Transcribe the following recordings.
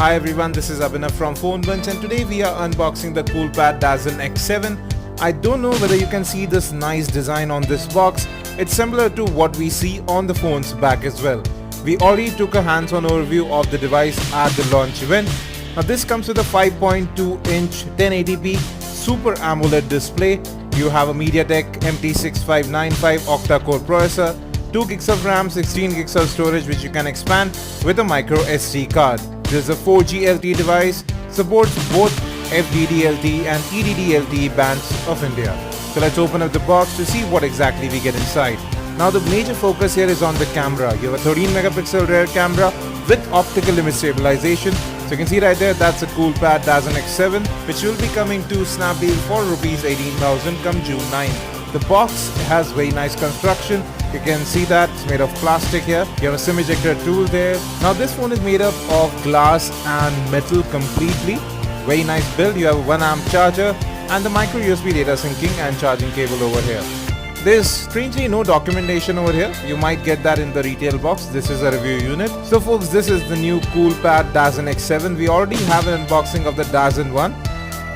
Hi everyone, this is Abhinav from Phone Bunch and today we are unboxing the Coolpad dazen X7. I don't know whether you can see this nice design on this box. It's similar to what we see on the phone's back as well. We already took a hands-on overview of the device at the launch event. Now this comes with a 5.2-inch 1080p Super AMOLED display. You have a MediaTek MT6595 octa-core processor, 2 gigs of RAM, 16 gigs of storage which you can expand with a micro SD card. This is a 4G LTE device, supports both FDD LTE and EDD LTE bands of India. So let's open up the box to see what exactly we get inside. Now the major focus here is on the camera. You have a 13 megapixel rear camera with optical image stabilization. So you can see right there, that's a Coolpad dazen X7 which will be coming to Snapdeal for Rs 18,000 come June 9. The box has very nice construction. You can see that it's made of plastic here. You have a SIM ejector tool there. Now this phone is made up of glass and metal completely. Very nice build. You have a 1 amp charger and the micro USB data syncing and charging cable over here. There's strangely no documentation over here. You might get that in the retail box. This is a review unit. So folks, this is the new Coolpad dazen X7. We already have an unboxing of the dazen 1,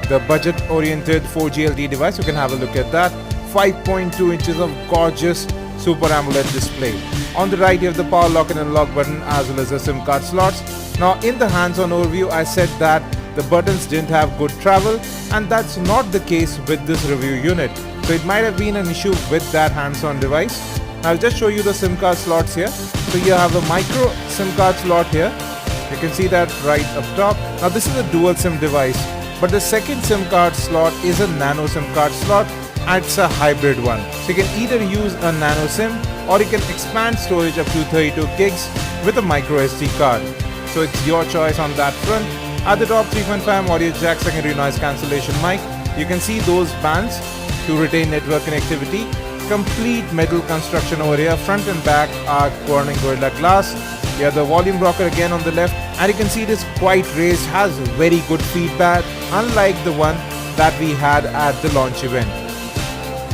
the budget oriented 4G LTE device. You can have a look at that. 5.2 inches of gorgeous Super AMOLED display. On the right you have the power lock and unlock button as well as the SIM card slots. Now in the hands-on overview I said that the buttons didn't have good travel, and that's not the case with this review unit. So it might have been an issue with that hands-on device. I'll just show you the SIM card slots here. So you have a micro SIM card slot here. You can see that right up top. Now this is a dual SIM device, but the second SIM card slot is a nano SIM card slot. And it's a hybrid one. So you can either use a nano SIM or you can expand storage up to 32 gigs with a micro SD card. So it's your choice on that front. At the top, 3.5 audio jack, secondary noise cancellation mic. You can see those bands to retain network connectivity. Complete metal construction over here. Front and back are Corning Gorilla Glass. You have the volume rocker again on the left, and you can see this quite raised, has very good feedback, unlike the one that we had at the launch event.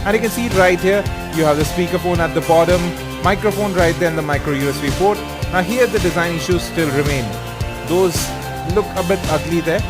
And you can see it right here, you have the speakerphone at the bottom, microphone right there and the micro USB port. Now here the design issues still remain. Those look a bit ugly there.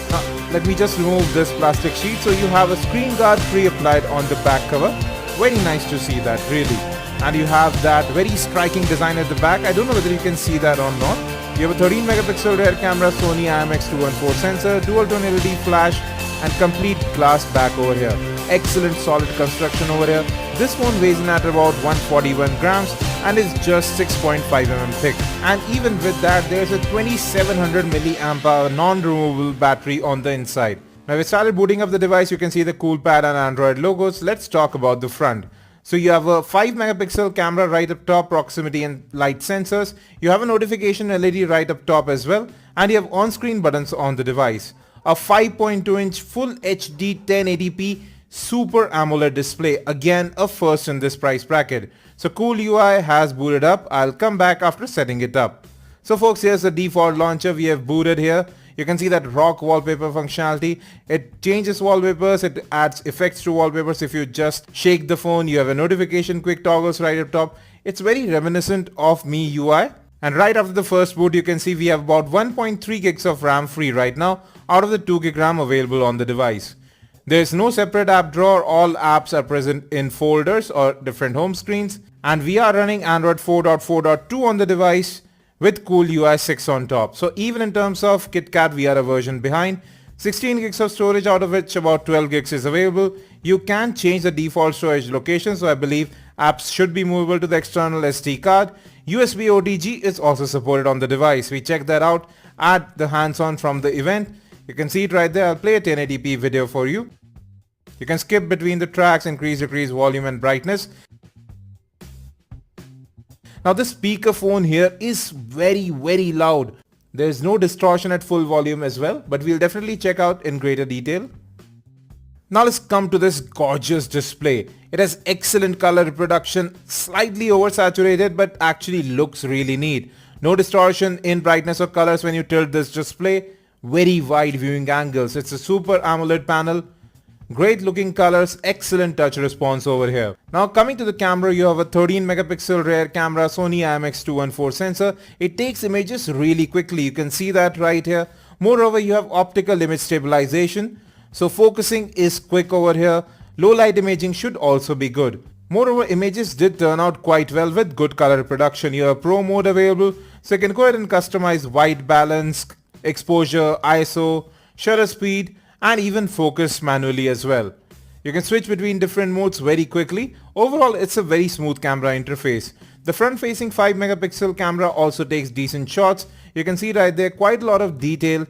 Now let me just remove this plastic sheet. So you have a screen guard pre-applied on the back cover. Very nice to see that, really. And you have that very striking design at the back. I don't know whether you can see that or not. You have a 13 megapixel rear camera, Sony IMX214 sensor, dual tone LED flash and complete glass back over here. Excellent solid construction over here. This phone weighs in at about 141 grams and is just 6.5 mm thick. And even with that, there's a 2700 milliamp hour non-removable battery on the inside. Now we started booting up the device. You can see the Coolpad and Android logos. Let's talk about the front. So you have a 5 megapixel camera right up top, proximity and light sensors. You have a notification LED right up top as well. And you have on-screen buttons on the device. A 5.2-inch Full HD 1080p Super AMOLED display, again a first in this price bracket. So Cool UI has booted up. I'll come back after setting it up. So folks, here's the default launcher we have booted here. You can see that rock wallpaper functionality. It changes wallpapers, it adds effects to wallpapers. If you just shake the phone, you have a notification quick toggles right up top. It's very reminiscent of MIUI. And right after the first boot, you can see we have about 1.3 gigs of RAM free right now out of the 2 gig RAM available on the device. There is no separate app drawer. All apps are present in folders or different home screens. And we are running Android 4.4.2 on the device with Cool UI 6 on top. So even in terms of KitKat, we are a version behind. 16 gigs of storage, out of which about 12 gigs is available. You can change the default storage location. So I believe apps should be movable to the external SD card. USB OTG is also supported on the device. We checked that out at the hands-on from the event. You can see it right there. I'll play a 1080p video for you. You can skip between the tracks, increase, decrease volume and brightness. Now the speakerphone here is very loud. There is no distortion at full volume as well, but we'll definitely check out in greater detail. Now let's come to this gorgeous display. It has excellent color reproduction, slightly oversaturated but actually looks really neat. No distortion in brightness or colors when you tilt this display. Very wide viewing angles. It's a Super AMOLED panel. Great looking colors, excellent touch response over here. Now coming to the camera, you have a 13 megapixel rear camera, Sony IMX214 sensor. It takes images really quickly. You can see that right here. Moreover, you have optical image stabilization. So focusing is quick over here. Low light imaging should also be good. Moreover, images did turn out quite well with good color reproduction. You have Pro mode available, so you can go ahead and customize white balance, exposure, ISO, shutter speed, and even focus manually as well. You can switch between different modes very quickly. Overall, it's a very smooth camera interface. The front-facing 5 megapixel camera also takes decent shots. You can see right there quite a lot of detail,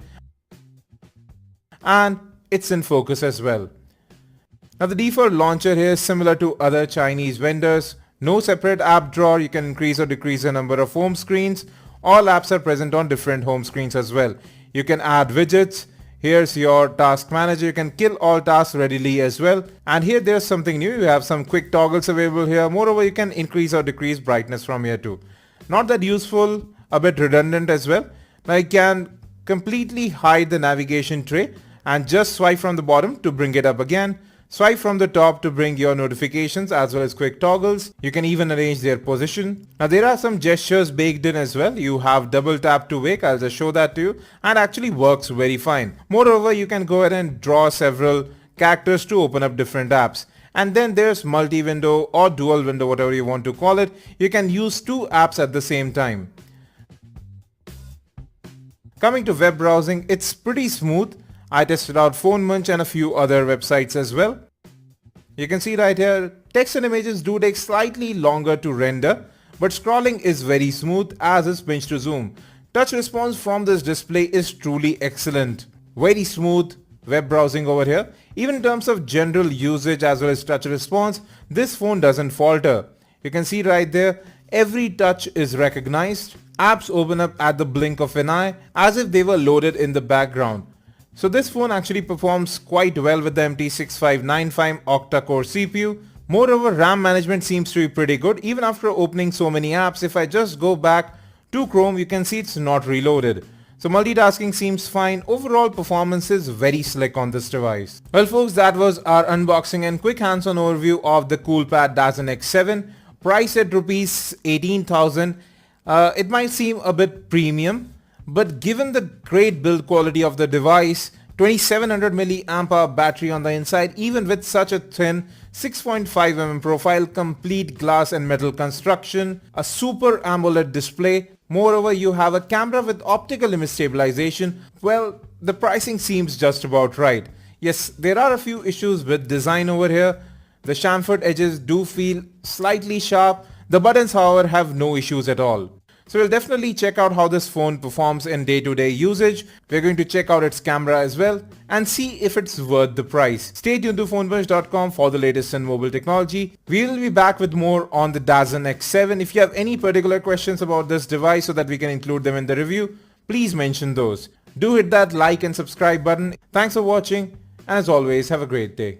and it's in focus as well. Now the default launcher here is similar to other Chinese vendors. No separate app drawer. You can increase or decrease the number of home screens. All apps are present on different home screens as well. You can add widgets. Here's your task manager. You can kill all tasks readily as well. And here there's something new. You have some quick toggles available here. Moreover, you can increase or decrease brightness from here too. Not that useful, a bit redundant as well. Now you can completely hide the navigation tray and just swipe from the bottom to bring it up again. Swipe from the top to bring your notifications as well as quick toggles. You can even arrange their position. Now there are some gestures baked in as well. You have double tap to wake. I'll just show that to you, and actually works very fine. Moreover, you can go ahead and draw several characters to open up different apps. And then there's multi-window or dual window, whatever you want to call it. You can use two apps at the same time. Coming to web browsing, it's pretty smooth. I tested out PhoneMunch and a few other websites as well. You can see right here, text and images do take slightly longer to render, but scrolling is very smooth as is pinch to zoom. Touch response from this display is truly excellent. Very smooth web browsing over here. Even in terms of general usage as well as touch response, this phone doesn't falter. You can see right there, every touch is recognized. Apps open up at the blink of an eye as if they were loaded in the background. So this phone actually performs quite well with the MT6595 octa-core CPU. Moreover, RAM management seems to be pretty good even after opening so many apps. If I just go back to Chrome, you can see it's not reloaded. So multitasking seems fine. Overall performance is very slick on this device. Well folks, that was our unboxing and quick hands-on overview of the Coolpad dazen X7. Price at rupees 18,000. It might seem a bit premium, but given the great build quality of the device, 2700 mAh battery on the inside, even with such a thin 6.5mm profile, complete glass and metal construction, a super AMOLED display, moreover you have a camera with optical image stabilization, well, the pricing seems just about right. Yes, there are a few issues with design over here. The chamfered edges do feel slightly sharp. The buttons however have no issues at all. So we'll definitely check out how this phone performs in day-to-day usage. We're going to check out its camera as well and see if it's worth the price. Stay tuned to phonebunch.com for the latest in mobile technology. We will be back with more on the dazen X7. If you have any particular questions about this device so that we can include them in the review, please mention those. Do hit that like and subscribe button. Thanks for watching, and as always, have a great day.